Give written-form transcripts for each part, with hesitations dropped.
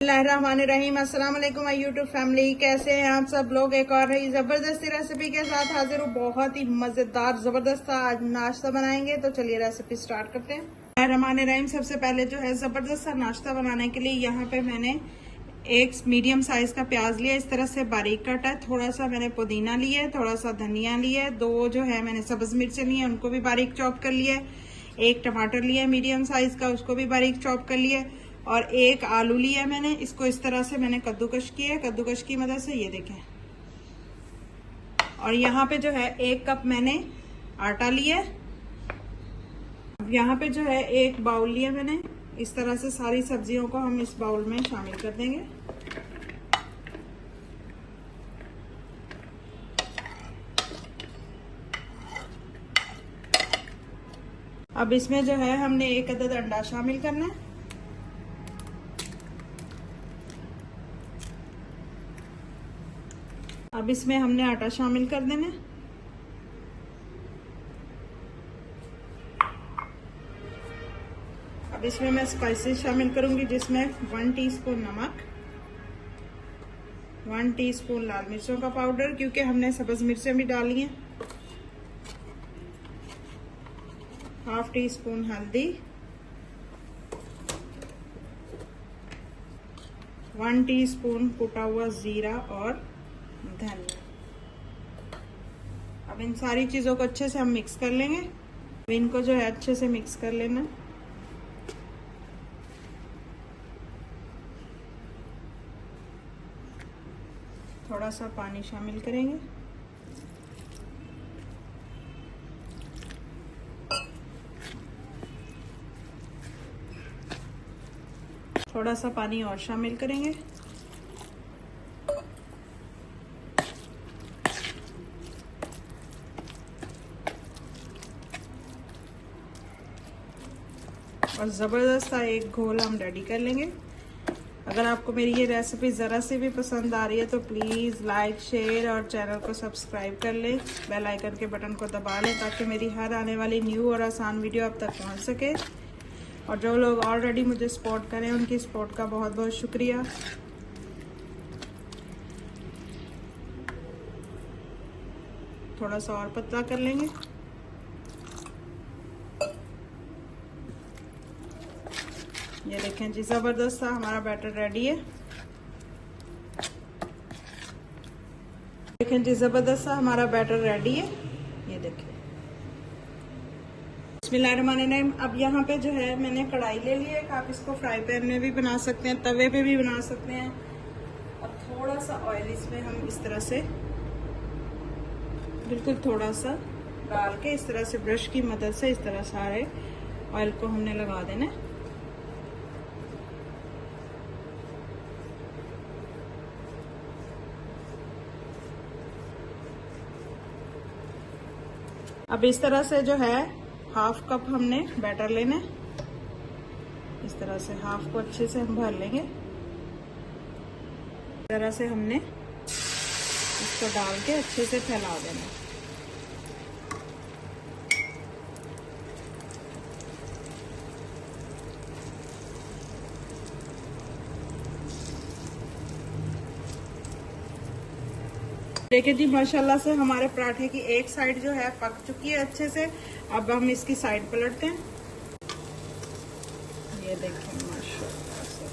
बिस्मिल्लाहिर्रहमानिर्रहीम। अस्सलाम वालेकुम माय यूट्यूब फैमिली, कैसे हैं आप सब लोग। एक और ही जबरदस्ती रेसिपी के साथ हाजिर हूँ। बहुत ही मजेदार जबरदस्त आज नाश्ता बनाएंगे, तो चलिए रेसिपी स्टार्ट करते हैं। बिस्मिल्लाहिर्रहमानिर्रहीम। सबसे पहले जो है जबरदस्त सा नाश्ता बनाने के लिए यहाँ पे मैंने एक मीडियम साइज का प्याज लिया, इस तरह से बारीक कटा है। थोड़ा सा मैंने पुदीना लिया है, थोड़ा सा धनिया लिया है, दो जो है मैंने सब्ज मिर्चें ली है, उनको भी बारीक चॉप कर लिया है। एक टमाटर लिया है मीडियम साइज का, उसको भी बारीक चॉप कर लिया है। और एक आलू लिया है मैंने, इसको इस तरह से मैंने कद्दूकश किया है, कद्दूकश की मदद से, ये देखें। और यहाँ पे जो है 1 कप मैंने आटा लिया है। अब यहाँ पे जो है 1 बाउल लिया मैंने। इस तरह से सारी सब्जियों को हम इस बाउल में शामिल कर देंगे। अब इसमें जो है हमने 1 अदद अंडा शामिल करना है। अब इसमें हमने आटा शामिल कर देना है। अब इसमें मैं स्पाइसेस शामिल करूंगी, जिसमें 1 टीस्पून नमक, 1 टीस्पून लाल मिर्चों का पाउडर, क्योंकि हमने सब्ज मिर्चें भी डाली हैं, 1/2 टीस्पून हल्दी, 1 टीस्पून कुटा हुआ जीरा और धनिया। अब इन सारी चीजों को अच्छे से हम मिक्स कर लेंगे। अब इनको जो है अच्छे से मिक्स कर लेना। थोड़ा सा पानी शामिल करेंगे। थोड़ा सा पानी और शामिल करेंगे। और ज़बरदस्त सा एक घोल हम रेडी कर लेंगे। अगर आपको मेरी ये रेसिपी ज़रा से भी पसंद आ रही है तो प्लीज़ लाइक, शेयर और चैनल को सब्सक्राइब कर लें। बेल आइकन के बटन को दबा लें ताकि मेरी हर आने वाली न्यू और आसान वीडियो आप तक पहुंच सके। और जो लोग ऑलरेडी मुझे सपोर्ट करें, उनकी सपोर्ट का बहुत बहुत शुक्रिया। थोड़ा सा और पतला कर लेंगे। ये देखें जी, जबरदस्त सा हमारा बैटर रेडी है। देखें जी, जबरदस्त सा हमारा बैटर रेडी है। ये देखें। बिस्मिल्लाहिर्रहमानिर्रहीम। अब यहाँ पे जो है मैंने कढ़ाई ले ली है। आप इसको फ्राई पैन में भी बना सकते हैं, तवे पे भी बना सकते हैं। अब थोड़ा सा ऑयल इसमें हम इस तरह से बिल्कुल थोड़ा सा डाल के, इस तरह से ब्रश की मदद से इस तरह सारे ऑयल को हमने लगा देना है। अब इस तरह से जो है 1/2 कप हमने बैटर लेना है। इस तरह से हाफ को अच्छे से हम भर लेंगे। इस तरह से हमने इसको डाल के अच्छे से फैला देना है। देखिए जी, माशाल्लाह से हमारे पराठे की एक साइड जो है पक चुकी है अच्छे से। अब हम इसकी साइड पलटते हैं। ये देखें माशाल्लाह से।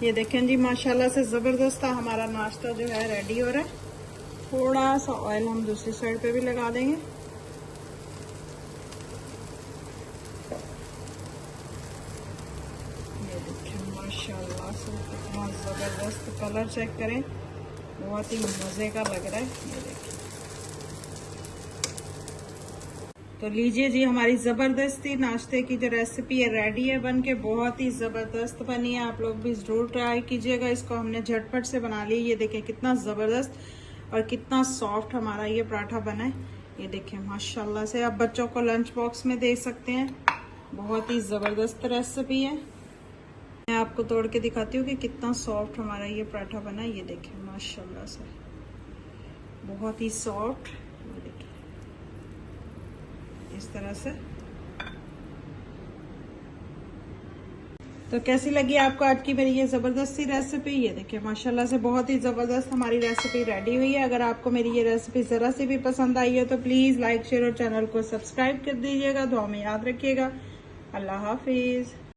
ये देखें जी, माशाल्लाह से जबरदस्त हमारा नाश्ता जो है रेडी हो रहा है। थोड़ा सा ऑयल हम दूसरी साइड पे भी लगा देंगे। माशाल्लाह से कितना जबरदस्त कलर चेक करें, बहुत ही मजे का लग रहा है। ये देखिए। तो लीजिए जी, हमारी जबरदस्ती नाश्ते की जो रेसिपी है रेडी है, बन के बहुत ही जबरदस्त बनी है। आप लोग भी जरूर ट्राई कीजिएगा। इसको हमने झटपट से बना लिया। ये देखें कितना जबरदस्त और कितना सॉफ्ट हमारा ये पराठा बना है। ये देखें माशाल्लाह से। आप बच्चों को लंच बॉक्स में दे सकते हैं। बहुत ही जबरदस्त रेसिपी है। मैं आपको तोड़ के दिखाती हूँ कि कितना सॉफ्ट हमारा ये पराठा बना है। ये देखें माशाल्लाह से बहुत ही सॉफ्ट, देखिए इस तरह से। तो कैसी लगी आपको आज की मेरी ये जबरदस्त सी रेसिपी? ये देखिए माशाल्लाह से बहुत ही जबरदस्त हमारी रेसिपी रेडी हुई है। अगर आपको मेरी ये रेसिपी जरा सी भी पसंद आई है तो प्लीज लाइक शेयर और चैनल को सब्सक्राइब कर दीजिएगा। दुआ में याद रखिएगा। अल्लाह हाफिज।